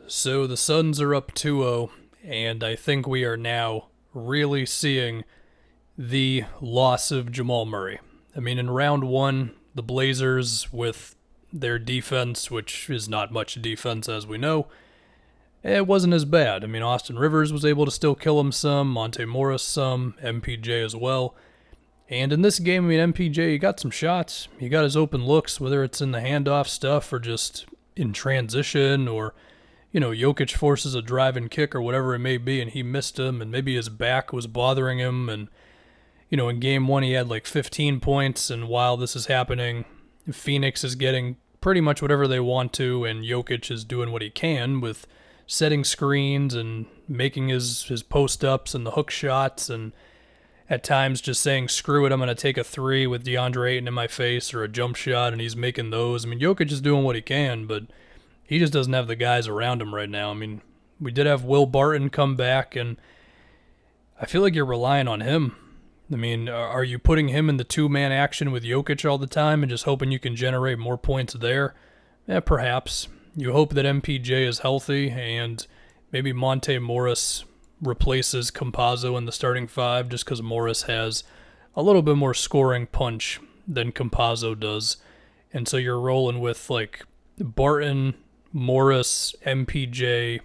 So the Suns are up 2-0, and I think we are now really seeing the loss of Jamal Murray. I mean, in round one, the Blazers, with their defense, which is not much defense as we know, it wasn't as bad. I mean, Austin Rivers was able to still kill him some, Monte Morris some, MPJ as well. And in this game, I mean, MPJ, he got some shots. He got his open looks, whether it's in the handoff stuff or just in transition or Jokic forces a drive and kick or whatever it may be, and he missed him, and maybe his back was bothering him. And, in game one, he had like 15 points, and while this is happening, Phoenix is getting pretty much whatever they want to, and Jokic is doing what he can with setting screens and making his post-ups and the hook shots, and at times just saying, screw it, I'm going to take a three with DeAndre Ayton in my face or a jump shot, and he's making those. I mean, Jokic is doing what he can, but he just doesn't have the guys around him right now. I mean, we did have Will Barton come back, and I feel like you're relying on him. I mean, are you putting him in the two-man action with Jokic all the time and just hoping you can generate more points there? Yeah, perhaps. You hope that MPJ is healthy and maybe Monte Morris replaces Campazzo in the starting five just because Morris has a little bit more scoring punch than Campazzo does. And so you're rolling with like Barton, Morris, MPJ,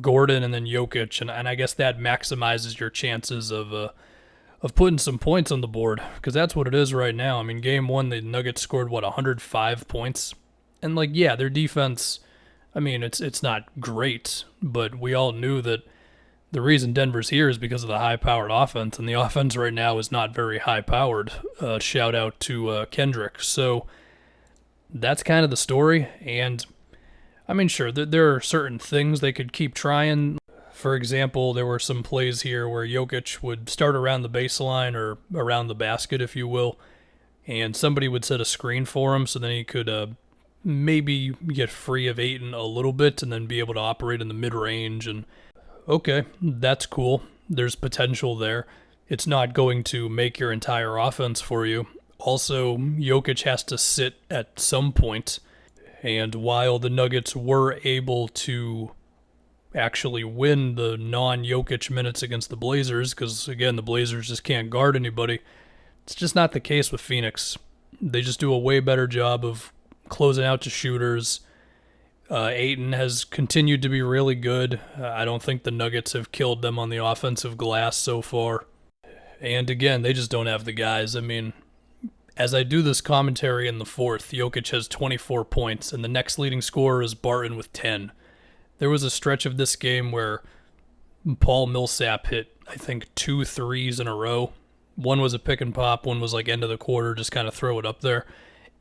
Gordon, and then Jokic, and I guess that maximizes your chances of putting some points on the board, because that's what it is right now. I mean, game one, the Nuggets scored 105 points, and like, yeah, their defense, I mean, it's not great, but we all knew that the reason Denver's here is because of the high-powered offense, and the offense right now is not very high-powered. Shout out to Kendrick. So that's kind of the story, and I mean, sure, there are certain things they could keep trying. For example, there were some plays here where Jokic would start around the baseline or around the basket, if you will, and somebody would set a screen for him so then he could maybe get free of Ayton a little bit and then be able to operate in the mid-range. And okay, that's cool. There's potential there. It's not going to make your entire offense for you. Also, Jokic has to sit at some point, and while the Nuggets were able to actually win the non-Jokic minutes against the Blazers, because again, the Blazers just can't guard anybody, it's just not the case with Phoenix. They just do a way better job of closing out to shooters. Ayton has continued to be really good. I don't think the Nuggets have killed them on the offensive glass so far. And again, they just don't have the guys. I mean, as I do this commentary in the fourth, Jokic has 24 points, and the next leading scorer is Barton with 10. There was a stretch of this game where Paul Millsap hit, I think, 2 threes in a row. One was a pick and pop, one was like end of the quarter, just kind of throw it up there.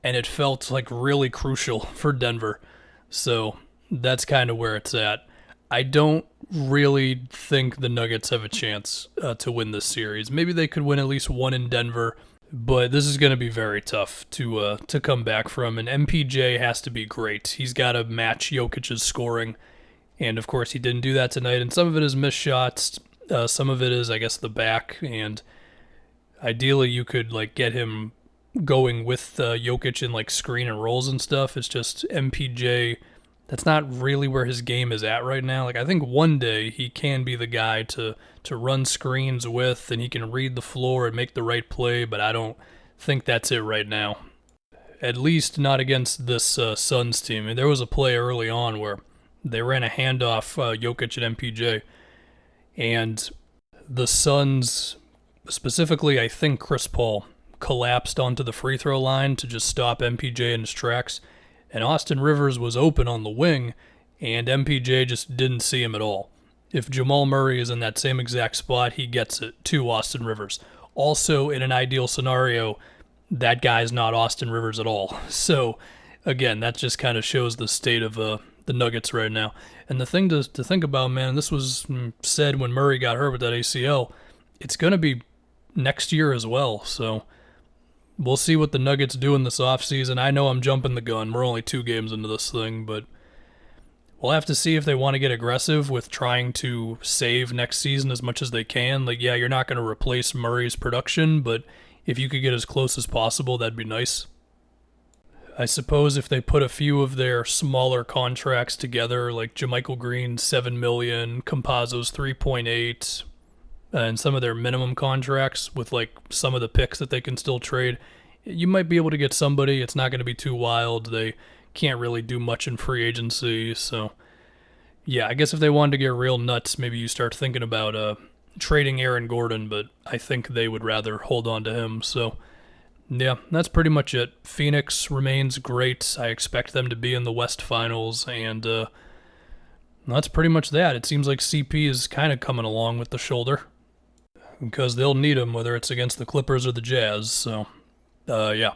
And it felt like really crucial for Denver. So that's kind of where it's at. I don't really think the Nuggets have a chance to win this series. Maybe they could win at least one in Denver, but this is going to be very tough to come back from. And MPJ has to be great. He's got to match Jokic's scoring. And, of course, he didn't do that tonight. And some of it is missed shots. Some of it is, I guess, the back. And ideally, you could like get him going with Jokic in like screen and rolls and stuff. It's just MPJ. That's not really where his game is at right now. Like, I think one day he can be the guy to run screens with, and he can read the floor and make the right play, but I don't think that's it right now. At least not against this Suns team. I mean, there was a play early on where they ran a handoff, Jokic and MPJ, and the Suns, specifically I think Chris Paul, collapsed onto the free throw line to just stop MPJ in his tracks, and Austin Rivers was open on the wing, and MPJ just didn't see him at all. If Jamal Murray is in that same exact spot, he gets it to Austin Rivers. Also, in an ideal scenario, that guy's not Austin Rivers at all. So, again, that just kind of shows the state of the Nuggets right now. And the thing to think about, man, this was said when Murray got hurt with that ACL, it's going to be next year as well. So we'll see what the Nuggets do in this offseason. I know I'm jumping the gun. We're only 2 games into this thing, but we'll have to see if they want to get aggressive with trying to save next season as much as they can. Like, yeah, you're not going to replace Murray's production, but if you could get as close as possible, that'd be nice. I suppose if they put a few of their smaller contracts together, like JaMychal Green, $7 million, Campazzo's 3.8, and some of their minimum contracts with like some of the picks that they can still trade, you might be able to get somebody. It's not going to be too wild. They can't really do much in free agency, so yeah, I guess if they wanted to get real nuts, maybe you start thinking about trading Aaron Gordon, but I think they would rather hold on to him. So yeah, that's pretty much it. Phoenix remains great. I expect them to be in the West Finals, and that's pretty much that. It seems like CP is kind of coming along with the shoulder, because they'll need him whether it's against the Clippers or the Jazz. So, yeah.